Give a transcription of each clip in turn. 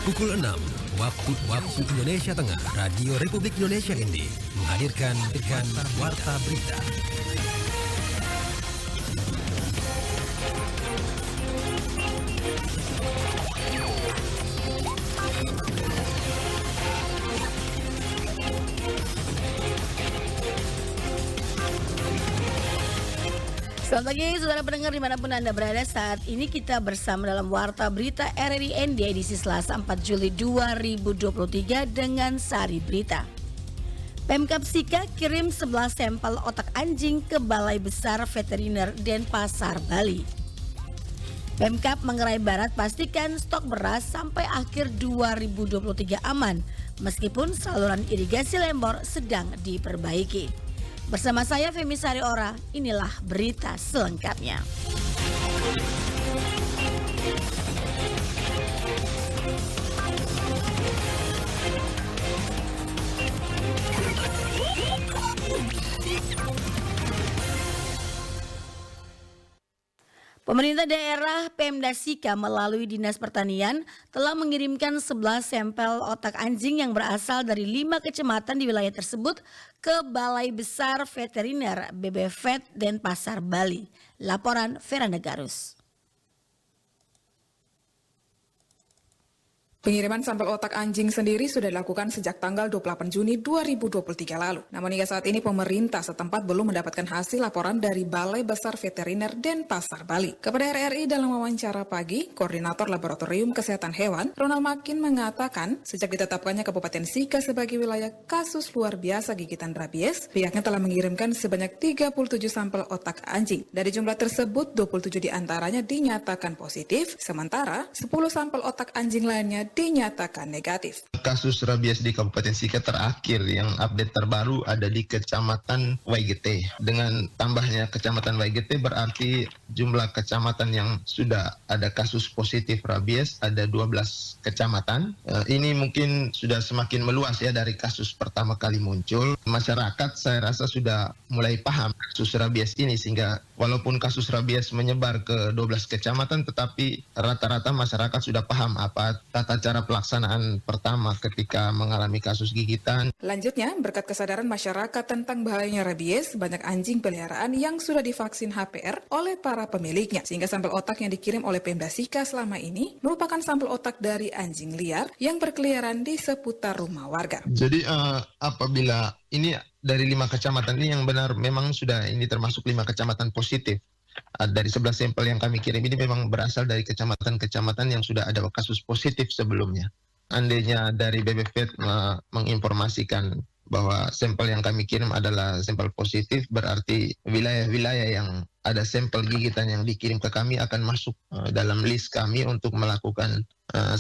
Pukul 6 waktu Indonesia Tengah, Radio Republik Indonesia ini menghadirkan Warta Berita. Selamat pagi saudara pendengar dimanapun Anda berada. Saat ini kita bersama dalam Warta Berita RRI ND edisi Selasa 4 Juli 2023 dengan sari berita. Pemkab Sika kirim 11 sampel otak anjing ke Balai Besar Veteriner Denpasar, Bali. Pemkab Manggarai Barat pastikan stok beras sampai akhir 2023 aman meskipun saluran irigasi Lembor sedang diperbaiki. Bersama saya Femi Sari Ora, inilah berita selengkapnya. Pemerintah daerah Pemda Sika melalui Dinas Pertanian telah mengirimkan 11 sampel otak anjing yang berasal dari 5 kecamatan di wilayah tersebut ke Balai Besar Veteriner BBVet Denpasar, Bali. Laporan Veranda Garus. Pengiriman sampel otak anjing sendiri sudah dilakukan sejak tanggal 28 Juni 2023 lalu. Namun hingga saat ini pemerintah setempat belum mendapatkan hasil laporan dari Balai Besar Veteriner Denpasar, Bali. Kepada RRI dalam wawancara pagi, Koordinator Laboratorium Kesehatan Hewan, Ronald Makin mengatakan, sejak ditetapkannya Kabupaten Sika sebagai wilayah kasus luar biasa gigitan rabies, pihaknya telah mengirimkan sebanyak 37 sampel otak anjing. Dari jumlah tersebut, 27 diantaranya dinyatakan positif, sementara 10 sampel otak anjing lainnya dinyatakan negatif. Kasus rabies di Kabupaten Sika terakhir yang update terbaru ada di Kecamatan Waigete. Dengan tambahnya Kecamatan Waigete berarti jumlah kecamatan yang sudah ada kasus positif rabies ada 12 kecamatan. Ini mungkin sudah semakin meluas ya dari kasus pertama kali muncul. Masyarakat saya rasa sudah mulai paham kasus rabies ini sehingga walaupun kasus rabies menyebar ke 12 kecamatan tetapi rata-rata masyarakat sudah paham apa tata cara pelaksanaan pertama ketika mengalami kasus gigitan. Lanjutnya, berkat kesadaran masyarakat tentang bahayanya rabies, banyak anjing peliharaan yang sudah divaksin HPR oleh para pemiliknya. Sehingga sampel otak yang dikirim oleh Pemda Sika selama ini merupakan sampel otak dari anjing liar yang berkeliaran di seputar rumah warga. Jadi apabila ini dari 5 kecamatan ini yang benar memang sudah ini termasuk 5 kecamatan positif. Dari 11 sampel yang kami kirim ini memang berasal dari kecamatan-kecamatan yang sudah ada kasus positif sebelumnya. Andainya dari BBVet menginformasikan bahwa sampel yang kami kirim adalah sampel positif, berarti wilayah-wilayah yang ada sampel gigitan yang dikirim ke kami akan masuk dalam list kami untuk melakukan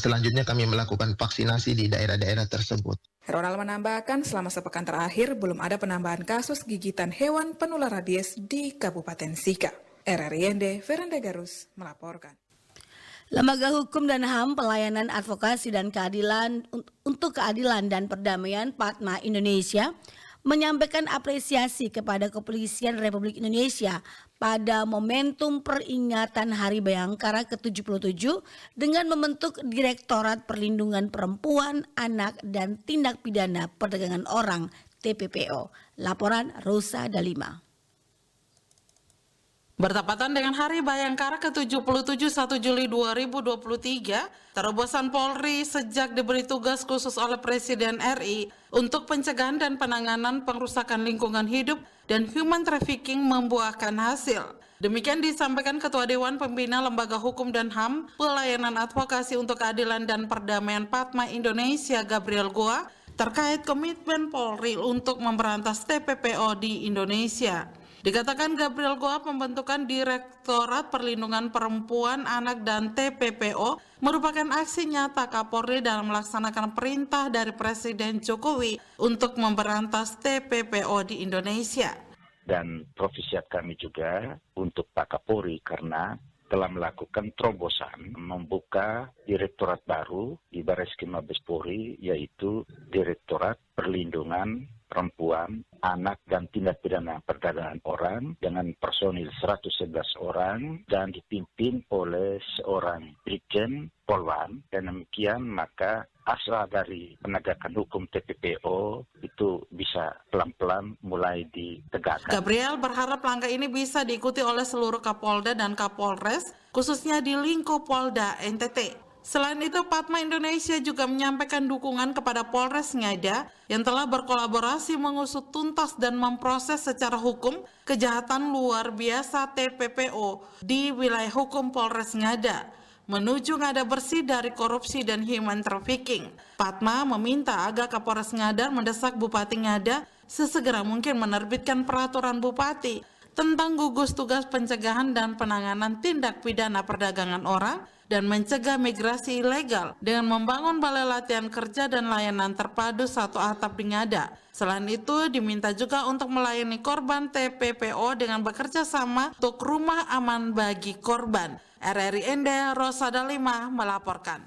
selanjutnya kami melakukan vaksinasi di daerah-daerah tersebut. Ronald menambahkan selama sepekan terakhir belum ada penambahan kasus gigitan hewan penular rabies di Kabupaten Sika. RRI ND, Veranda Garus melaporkan. Lembaga Hukum dan HAM Pelayanan Advokasi dan Keadilan untuk Keadilan dan Perdamaian PADMA Indonesia menyampaikan apresiasi kepada Kepolisian Republik Indonesia pada momentum peringatan Hari Bayangkara ke-77 dengan membentuk Direktorat Perlindungan Perempuan, Anak, dan Tindak Pidana Perdagangan Orang TPPO. Laporan Rosa Dalima. Bertepatan dengan Hari Bayangkara ke-77 1 Juli 2023, terobosan Polri sejak diberi tugas khusus oleh Presiden RI untuk pencegahan dan penanganan pengrusakan lingkungan hidup dan human trafficking membuahkan hasil. Demikian disampaikan Ketua Dewan Pembina Lembaga Hukum dan HAM Pelayanan Advokasi untuk Keadilan dan Perdamaian PADMA Indonesia Gabriel Goa terkait komitmen Polri untuk memberantas TPPO di Indonesia. Dikatakan Gabriel Goa pembentukan Direktorat Perlindungan Perempuan, Anak, dan TPPO merupakan aksi nyata Kapolri dalam melaksanakan perintah dari Presiden Jokowi untuk memberantas TPPO di Indonesia. Dan profisiat kami juga untuk Pak Kapolri karena telah melakukan terobosan membuka direktorat baru di Bareskrim Mabes Polri, yaitu Direktorat Perlindungan perempuan, anak, dan tindak pidana perdagangan orang dengan personil 111 orang dan dipimpin oleh seorang Brigjen Polwan. Dan demikian maka asal dari penegakan hukum TPPO itu bisa pelan-pelan mulai ditegakkan. Gabriel berharap langkah ini bisa diikuti oleh seluruh Kapolda dan Kapolres, khususnya di lingkup Polda NTT. Selain itu, Padma Indonesia juga menyampaikan dukungan kepada Polres Ngada yang telah berkolaborasi mengusut tuntas dan memproses secara hukum kejahatan luar biasa TPPO di wilayah hukum Polres Ngada, menuju Ngada bersih dari korupsi dan human trafficking. Padma meminta agar Kapolres Ngada mendesak Bupati Ngada sesegera mungkin menerbitkan peraturan Bupati tentang gugus tugas pencegahan dan penanganan tindak pidana perdagangan orang dan mencegah migrasi ilegal dengan membangun balai latihan kerja dan layanan terpadu satu atap di Ngada. Selain itu, diminta juga untuk melayani korban TPPO dengan bekerja sama untuk rumah aman bagi korban. RRI Ende, Rosada 5 melaporkan.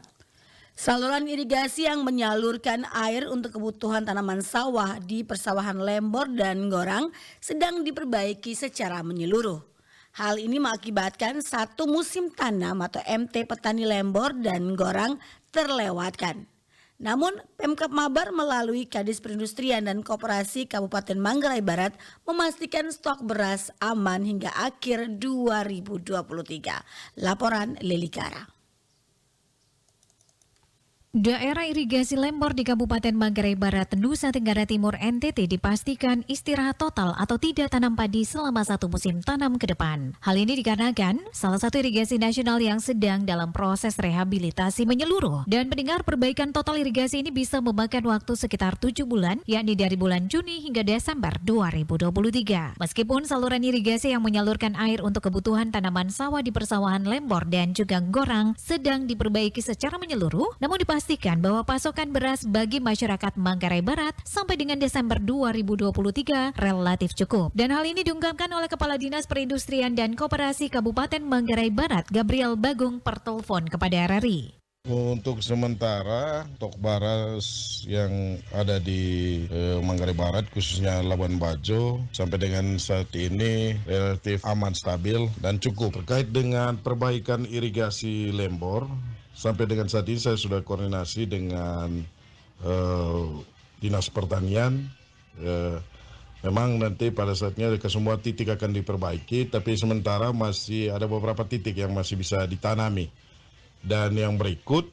Saluran irigasi yang menyalurkan air untuk kebutuhan tanaman sawah di persawahan Lembor dan Gorang sedang diperbaiki secara menyeluruh. Hal ini mengakibatkan satu musim tanam atau MT petani Lembor dan Gorang terlewatkan. Namun Pemkab Mabar melalui Kadis Perindustrian dan Koperasi Kabupaten Manggarai Barat memastikan stok beras aman hingga akhir 2023. Laporan Lilikara. Daerah irigasi Lembor di Kabupaten Manggarai Barat, Nusa Tenggara Timur NTT dipastikan istirahat total atau tidak tanam padi selama satu musim tanam ke depan. Hal ini dikarenakan salah satu irigasi nasional yang sedang dalam proses rehabilitasi menyeluruh dan mendengar perbaikan total irigasi ini bisa memakan waktu sekitar 7 bulan, yakni dari bulan Juni hingga Desember 2023. Meskipun saluran irigasi yang menyalurkan air untuk kebutuhan tanaman sawah di persawahan Lembor dan juga Gorang sedang diperbaiki secara menyeluruh, namun dipastikan bahwa pasokan beras bagi masyarakat Manggarai Barat sampai dengan Desember 2023 relatif cukup. Dan hal ini diungkapkan oleh Kepala Dinas Perindustrian dan Koperasi Kabupaten Manggarai Barat, Gabriel Bagong, per telepon kepada RRI. Untuk sementara stok beras yang ada di Manggarai Barat khususnya Labuan Bajo sampai dengan saat ini relatif aman, stabil dan cukup. Terkait dengan perbaikan irigasi Lembor, sampai dengan saat ini saya sudah koordinasi dengan Dinas Pertanian. Memang nanti pada saatnya ke semua titik akan diperbaiki, tapi sementara masih ada beberapa titik yang masih bisa ditanami. Dan yang berikut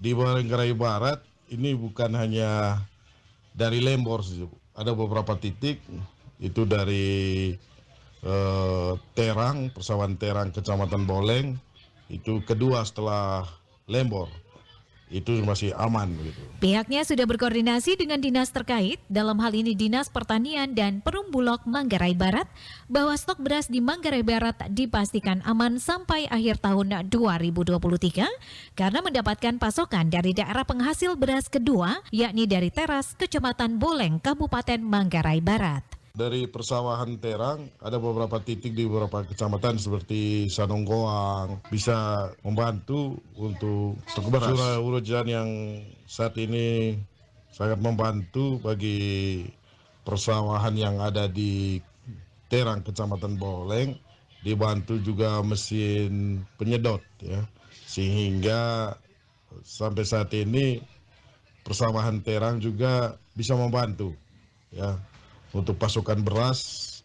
di Manggarai Barat ini bukan hanya dari Lembor, ada beberapa titik itu dari Terang, persawahan Terang, Kecamatan Boleng, itu kedua setelah Lembor. Itu masih aman gitu. Pihaknya sudah berkoordinasi dengan dinas terkait, dalam hal ini Dinas Pertanian dan Perumbulok Manggarai Barat, bahwa stok beras di Manggarai Barat dipastikan aman sampai akhir tahun 2023 karena mendapatkan pasokan dari daerah penghasil beras kedua, yakni dari Teras, Kecamatan Boleng, Kabupaten Manggarai Barat. Dari persawahan Terang ada beberapa titik di beberapa kecamatan seperti Sanonggoang bisa membantu untuk stok beras. Curah hujan yang saat ini sangat membantu bagi persawahan yang ada di Terang, Kecamatan Boleng, dibantu juga mesin penyedot ya, sehingga sampai saat ini persawahan Terang juga bisa membantu ya untuk pasokan beras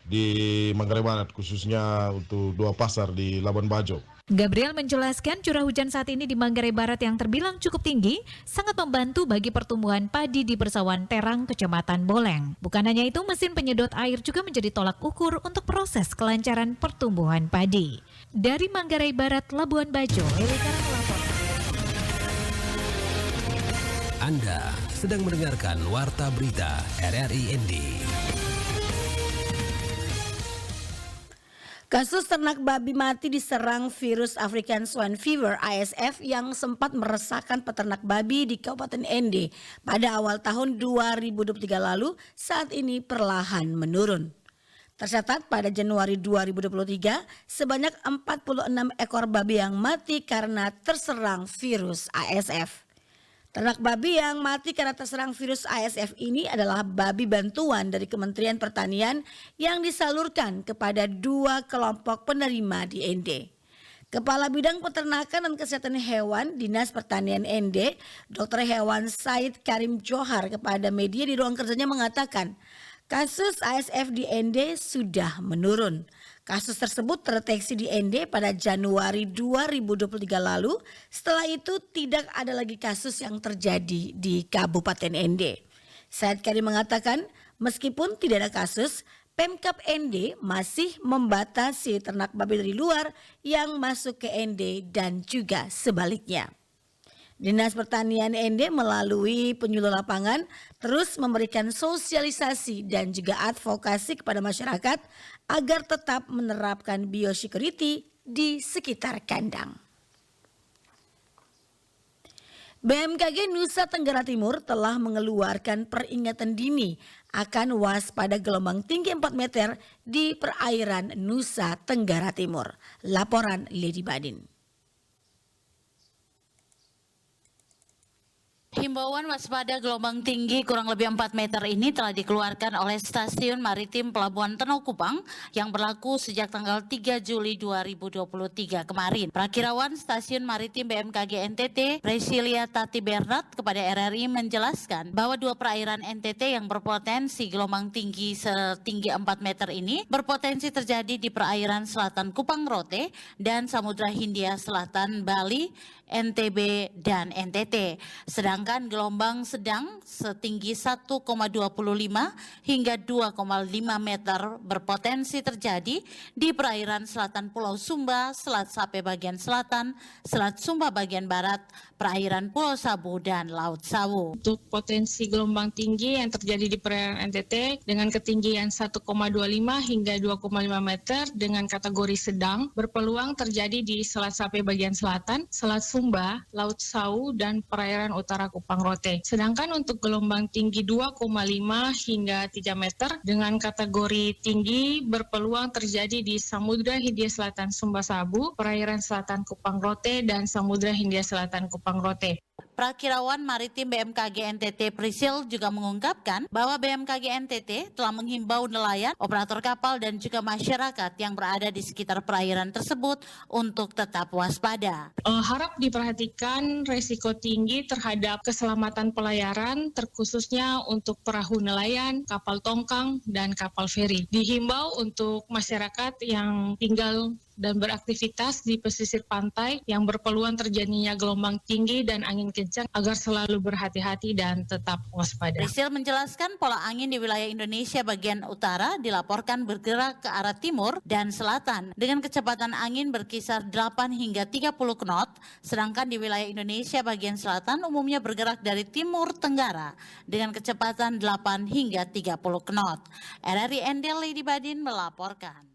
di Manggarai Barat, khususnya untuk 2 pasar di Labuan Bajo. Gabriel menjelaskan curah hujan saat ini di Manggarai Barat yang terbilang cukup tinggi sangat membantu bagi pertumbuhan padi di persawahan Terang, Kecamatan Boleng. Bukan hanya itu, mesin penyedot air juga menjadi tolak ukur untuk proses kelancaran pertumbuhan padi. Dari Manggarai Barat, Labuan Bajo, Lilikara melaporkan. Anda sedang mendengarkan Warta Berita RRI ND. Kasus ternak babi mati diserang virus African Swine Fever (ASF) yang sempat meresahkan peternak babi di Kabupaten ND pada awal tahun 2023 lalu saat ini perlahan menurun. Tercatat pada Januari 2023 sebanyak 46 ekor babi yang mati karena terserang virus ASF. Ternak babi yang mati karena terserang virus ASF ini adalah babi bantuan dari Kementerian Pertanian yang disalurkan kepada 2 kelompok penerima di ND. Kepala Bidang Peternakan dan Kesehatan Hewan Dinas Pertanian ND, Dr. Hewan Said Karim Johar kepada media di ruang kerjanya mengatakan, kasus ASF di ND sudah menurun. Kasus tersebut terdeteksi di ND pada Januari 2023 lalu. Setelah itu tidak ada lagi kasus yang terjadi di Kabupaten ND. Said Karim mengatakan meskipun tidak ada kasus, Pemkab ND masih membatasi ternak babi dari luar yang masuk ke ND dan juga sebaliknya. Dinas Pertanian ND melalui penyuluh lapangan terus memberikan sosialisasi dan juga advokasi kepada masyarakat agar tetap menerapkan biosecurity di sekitar kandang. BMKG Nusa Tenggara Timur telah mengeluarkan peringatan dini akan waspada gelombang tinggi 4 meter di perairan Nusa Tenggara Timur. Laporan Lady Badin. Himbauan waspada gelombang tinggi kurang lebih 4 meter ini telah dikeluarkan oleh Stasiun Maritim Pelabuhan Tenau Kupang yang berlaku sejak tanggal 3 Juli 2023 kemarin. Prakirawan Stasiun Maritim BMKG NTT, Presilia Tati Bernard kepada RRI menjelaskan bahwa 2 perairan NTT yang berpotensi gelombang tinggi setinggi 4 meter ini berpotensi terjadi di perairan selatan Kupang Rote dan Samudra Hindia Selatan Bali, NTB dan NTT. Sedangkan gelombang sedang setinggi 1,25 hingga 2,5 meter berpotensi terjadi di perairan selatan Pulau Sumba, Selat Sape bagian selatan, Selat Sumba bagian barat, perairan Pulau Sabu dan Laut Sawu. Untuk potensi gelombang tinggi yang terjadi di perairan NTT dengan ketinggian 1,25 hingga 2,5 meter dengan kategori sedang berpeluang terjadi di Selat Sape bagian selatan, Selat Sumba, Laut Sawu, dan perairan utara Kupang Rote. Sedangkan untuk gelombang tinggi 2,5 hingga 3 meter dengan kategori tinggi berpeluang terjadi di Samudra Hindia Selatan Sumba Sabu, perairan selatan Kupang Rote, dan Samudra Hindia Selatan Kupang Rote. Prakirawan Maritim BMKG NTT Prisil juga mengungkapkan bahwa BMKG NTT telah menghimbau nelayan, operator kapal dan juga masyarakat yang berada di sekitar perairan tersebut untuk tetap waspada. Harap diperhatikan resiko tinggi terhadap keselamatan pelayaran terkhususnya untuk perahu nelayan, kapal tongkang, dan kapal feri. Dihimbau untuk masyarakat yang tinggal dan beraktivitas di pesisir pantai yang berpeluang terjadinya gelombang tinggi dan angin kencang agar selalu berhati-hati dan tetap waspada. Prisil menjelaskan pola angin di wilayah Indonesia bagian utara dilaporkan bergerak ke arah timur dan selatan dengan kecepatan angin berkisar 8 hingga 30 knot, sedangkan di wilayah Indonesia bagian selatan umumnya bergerak dari timur tenggara dengan kecepatan 8 hingga 30 knot. RRI ND Lady Badin melaporkan.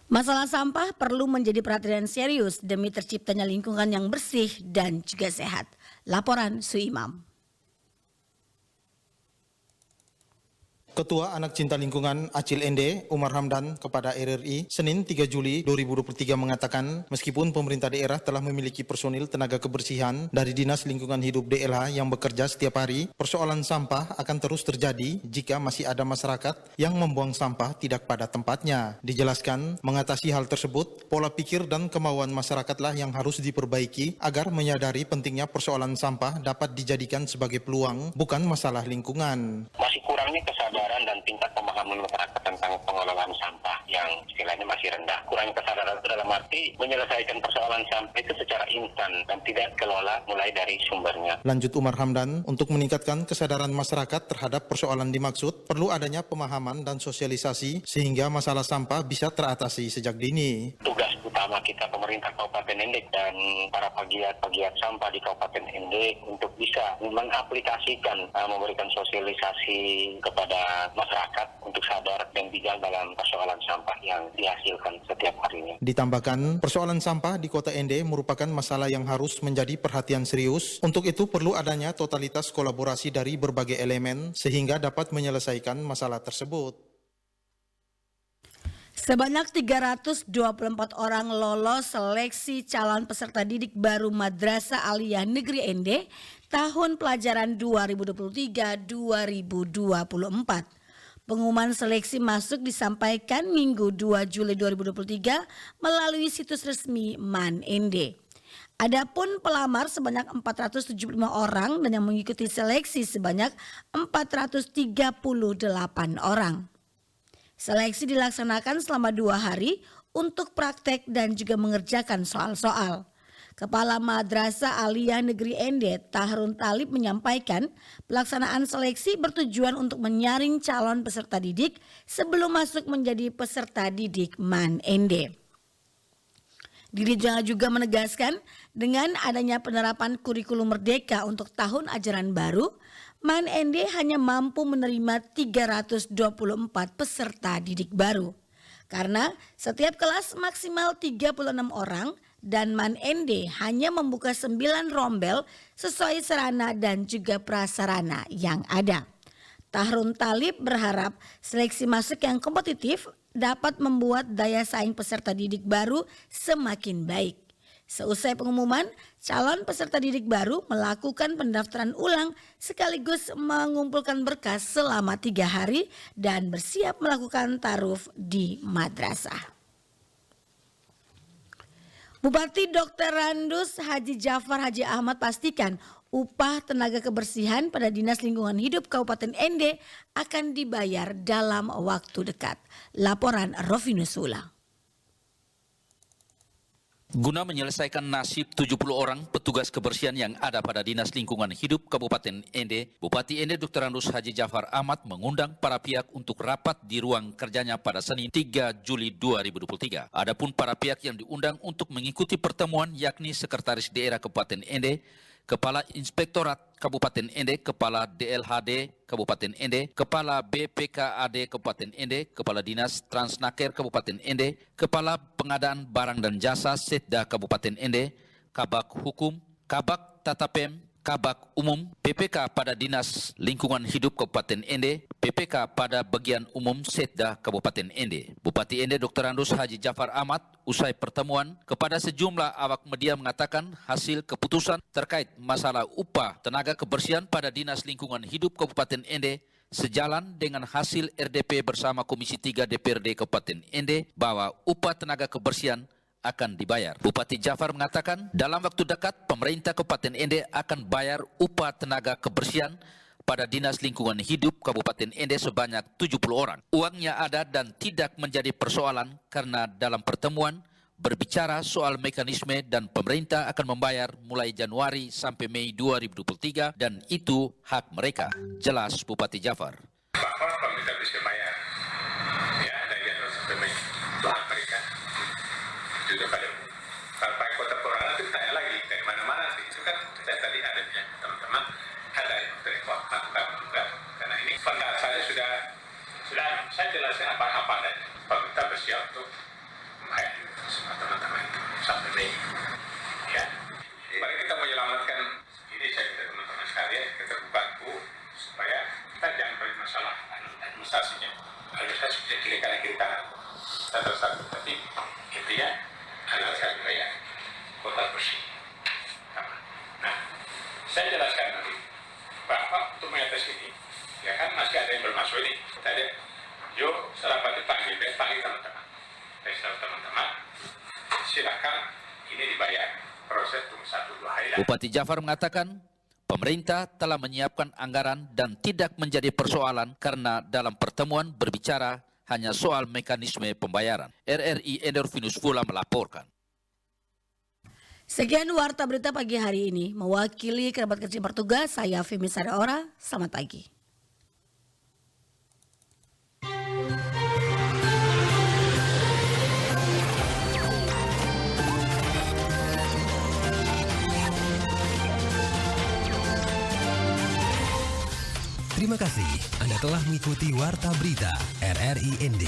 Masalah sampah perlu menjadi perhatian serius demi terciptanya lingkungan yang bersih dan juga sehat. Laporan Suimam. Ketua Anak Cinta Lingkungan Acil ND, Umar Hamdan kepada RRI, Senin 3 Juli 2023 mengatakan, meskipun pemerintah daerah telah memiliki personil tenaga kebersihan dari Dinas Lingkungan Hidup DLH yang bekerja setiap hari, persoalan sampah akan terus terjadi jika masih ada masyarakat yang membuang sampah tidak pada tempatnya. Dijelaskan, mengatasi hal tersebut, pola pikir dan kemauan masyarakatlah yang harus diperbaiki agar menyadari pentingnya persoalan sampah dapat dijadikan sebagai peluang, bukan masalah lingkungan. Masih kurangnya kesadaran dan tingkat pemahaman masyarakat tentang pengelolaan sampah yang istilahnya masih rendah. Kurangnya kesadaran itu dalam arti menyelesaikan persoalan sampah itu secara instan dan tidak kelola mulai dari sumbernya. Lanjut Umar Hamdan, untuk meningkatkan kesadaran masyarakat terhadap persoalan dimaksud, perlu adanya pemahaman dan sosialisasi sehingga masalah sampah bisa teratasi sejak dini. Tugas utama kita pemerintah Kabupaten ND dan para pegiat sampah di Kabupaten ND untuk bisa mengaplikasikan, memberikan sosialisasi kepada masyarakat untuk sadar dan bijak dalam persoalan sampah yang dihasilkan setiap harinya. Ditambahkan, persoalan sampah di Kota ND merupakan masalah yang harus menjadi perhatian serius. Untuk itu perlu adanya totalitas kolaborasi dari berbagai elemen sehingga dapat menyelesaikan masalah tersebut. Sebanyak 324 orang lolos seleksi calon peserta didik baru Madrasah Aliyah Negeri ND tahun pelajaran 2023-2024. Pengumuman seleksi masuk disampaikan Minggu 2 Juli 2023 melalui situs resmi MAN ND. Adapun pelamar sebanyak 475 orang dan yang mengikuti seleksi sebanyak 438 orang. Seleksi dilaksanakan selama 2 hari untuk praktek dan juga mengerjakan soal-soal. Kepala Madrasah Aliyah Negeri ND Tahrun Talib menyampaikan pelaksanaan seleksi bertujuan untuk menyaring calon peserta didik sebelum masuk menjadi peserta didik MAN ND. Dirinya juga menegaskan dengan adanya penerapan kurikulum merdeka untuk tahun ajaran baru, MAN ND hanya mampu menerima 324 peserta didik baru. Karena setiap kelas maksimal 36 orang dan MAN ND hanya membuka 9 rombel sesuai sarana dan juga prasarana yang ada. Tahrun Talib berharap seleksi masuk yang kompetitif dapat membuat daya saing peserta didik baru semakin baik. Seusai pengumuman, calon peserta didik baru melakukan pendaftaran ulang sekaligus mengumpulkan berkas selama 3 hari dan bersiap melakukan taruf di madrasah. Bupati Dr. Randus Haji Jafar Haji Ahmad pastikan upah tenaga kebersihan pada Dinas Lingkungan Hidup Kabupaten ND akan dibayar dalam waktu dekat. Laporan Rovinus Ulang. Guna menyelesaikan nasib 70 orang petugas kebersihan yang ada pada Dinas Lingkungan Hidup Kabupaten ND, Bupati ND Dr. Randus Haji Jafar Ahmad mengundang para pihak untuk rapat di ruang kerjanya pada Senin 3 Juli 2023. Adapun para pihak yang diundang untuk mengikuti pertemuan yakni Sekretaris Daerah Kabupaten ND, Kepala Inspektorat Kabupaten ND, Kepala DLHD Kabupaten ND, Kepala BPKAD Kabupaten ND, Kepala Dinas Transnaker Kabupaten ND, Kepala Pengadaan Barang dan Jasa Setda Kabupaten ND, Kabak Hukum, Kabak Tatapem, Kabak Umum, PPK pada Dinas Lingkungan Hidup Kabupaten ND, PPK pada Bagian Umum Setda Kabupaten ND. Bupati ND Dr. Randus Haji Jafar Ahmad usai pertemuan kepada sejumlah awak media mengatakan hasil keputusan terkait masalah upah tenaga kebersihan pada Dinas Lingkungan Hidup Kabupaten ND sejalan dengan hasil RDP bersama Komisi 3 DPRD Kabupaten ND bahwa upah tenaga kebersihan akan dibayar. Bupati Jafar mengatakan dalam waktu dekat pemerintah Kabupaten ND akan bayar upah tenaga kebersihan pada Dinas Lingkungan Hidup Kabupaten ND sebanyak 70 orang. Uangnya ada dan tidak menjadi persoalan karena dalam pertemuan berbicara soal mekanisme dan pemerintah akan membayar mulai Januari sampai Mei 2023 dan itu hak mereka. Jelas Bupati Jafar. Bahwa pemerintah bisa bayar ya dari Januari sampai Mei itu hak mereka. Juga pada kalau pakai kota Purana itu tanya lagi dari mana-mana sih itu kan saya tadi ada bilang teman-teman ada yang terima enggak karena ini pendapat saya sudah saya jelaskan apa dan pemerintah bersiap untuk membayar semua teman-teman itu sampai Mei ya mari kita menyelamatkan ini saya minta teman-teman sekalian kita bantu supaya kita jangan bermasalah administrasinya administrasi bisa kiri kanan satu-satu tapi intinya adalah saya bayar kota bersih. Nah, saya jelaskan nanti bahwa untuk mengatasi ini, ya kan masih ada yang bermasuk ini. Tadi, yuk serapat dipanggil teman-teman. Teman-teman, silakan ini dibayar. Proses tunggu 1-2 hari. Bupati Jafar mengatakan pemerintah telah menyiapkan anggaran dan tidak menjadi persoalan karena dalam pertemuan berbicara hanya soal mekanisme pembayaran. RRI Endorfinus Fula melaporkan. Sekian warta berita pagi hari ini. Mewakili kerabat kerja bertugas, saya Femi Sadaora. Selamat pagi. Terima kasih Anda telah mengikuti Warta Berita RRI ND.